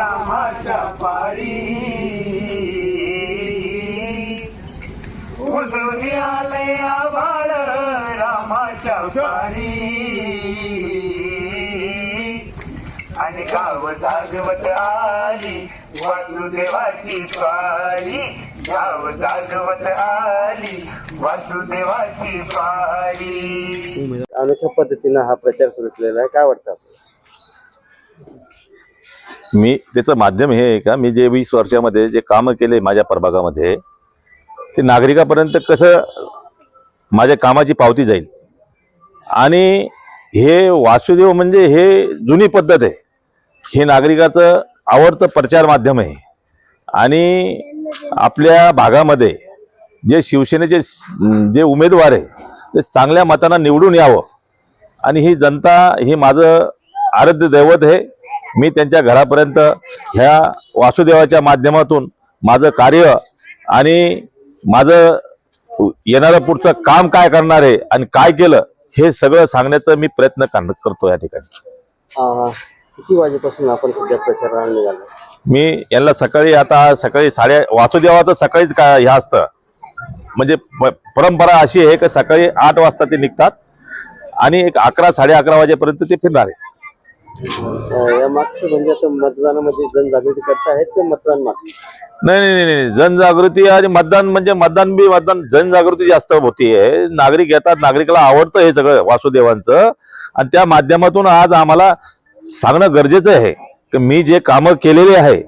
रामाच्या पारी उजळून आलंय आभाळ रामाच्या पारी आणि गाव जागवत आली वासुदेवाची स्वारी गाव जागवत आली वासुदेवाची स्वारी। अनोख्या पद्धतीने हा प्रचार सुरू केलेला आहे, काय वाटतं मी त्याचं माध्यम हे आहे का, मी जे 20 वर्षामध्ये जे काम केले माझ्या प्रभागामध्ये ते नागरिकांपर्यंत कसं माझ्या कामाची पावती जाईल। आणि हे वासुदेव म्हणजे हे जुनी पद्धत आहे, हे नागरिकाचं आवडतं प्रचार माध्यम आहे। आणि आपल्या भागामध्ये जे शिवसेनेचे जे उमेदवार आहे ते चांगल्या मतांना निवडून यावं आणि ही जनता ही माझं आराध्य दैवत आहे। मी त्यांच्या घरापर्यंत ह्या वासुदेवाच्या माध्यमातून माझं कार्य आणि माझं येणारं पुढचं काम काय करणार आहे आणि काय केलं हे सगळं सांगण्याचा मी प्रयत्न करतो या ठिकाणी। किती वाजेपासून आपण सध्या प्रचाराला निघालो? मी यांना सकाळी वासुदेवाचं सकाळीच काय हे असतं, म्हणजे परंपरा अशी आहे की सकाळी 8 वाजता ते निघतात आणि एक 11 साडे 11 वाजेपर्यंत ते फिरणार आहे। या मागचं म्हणजे आता मतदानामध्ये जनजागृती करता आहेत ते मतदान मागचं? नाही, जनजागृती आणि मतदान म्हणजे मतदान जनजागृती जास्त होतीये। नागरिक येतात, नागरिकाला आवडतं हे सगळं वासुदेवांचं आणि त्या माध्यमातून आज आम्हाला सांगणं गरजेचं आहे की मी जे कामं केलेले आहे,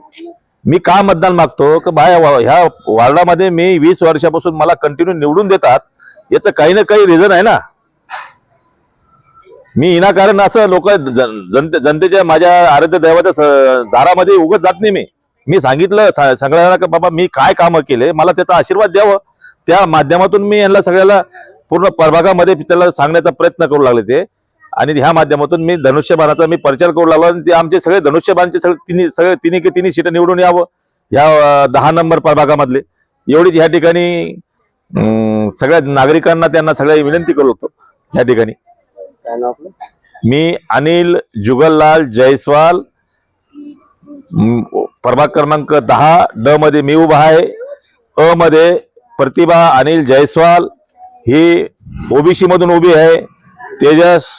मी का मतदान मागतो की ह्या वार्डामध्ये मी 20 वर्षापासून मला कंटिन्यू निवडून देतात, याचं काही ना काही रिझन आहे ना। मी विनाकारण असं लोक जनतेच्या माझ्या आराध्य दैवाच्या दारामध्ये उगाच जात नाही। मी सांगितलं सगळ्यांना की बाबा मी काय कामं केले, मला त्याचा आशीर्वाद द्यावं, त्या माध्यमातून मी यांना सगळ्याला पूर्ण प्रभागामध्ये त्याला सांगण्याचा प्रयत्न करू लागले ते। आणि ह्या माध्यमातून मी धनुष्यबाणाचा मी प्रचार करू लागलो आणि ते आमचे सगळे धनुष्यबाणचे तिन्ही सीट निवडून यावं ह्या 10 नंबर प्रभागामधले, एवढीच ह्या ठिकाणी सगळ्या नागरिकांना त्यांना सगळ्या विनंती करू लागतो ह्या ठिकाणी। काय नाव आपलं? मी अनिल जुगललाल जयस्वाल, प्रभाग क्रमांक 10 ड मध्ये मी उभा आहे, अ मध्ये प्रतिभा अनिल जयस्वाल ही ओबीसी मधून उभी आहे, तेजस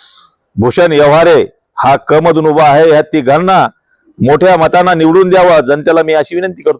भूषण व्यवहारे हा क मधून उभा आहे। ह्या तिघांना मोठ्या मतांना निवडून द्यावं जनतेला मी अशी विनंती करतो।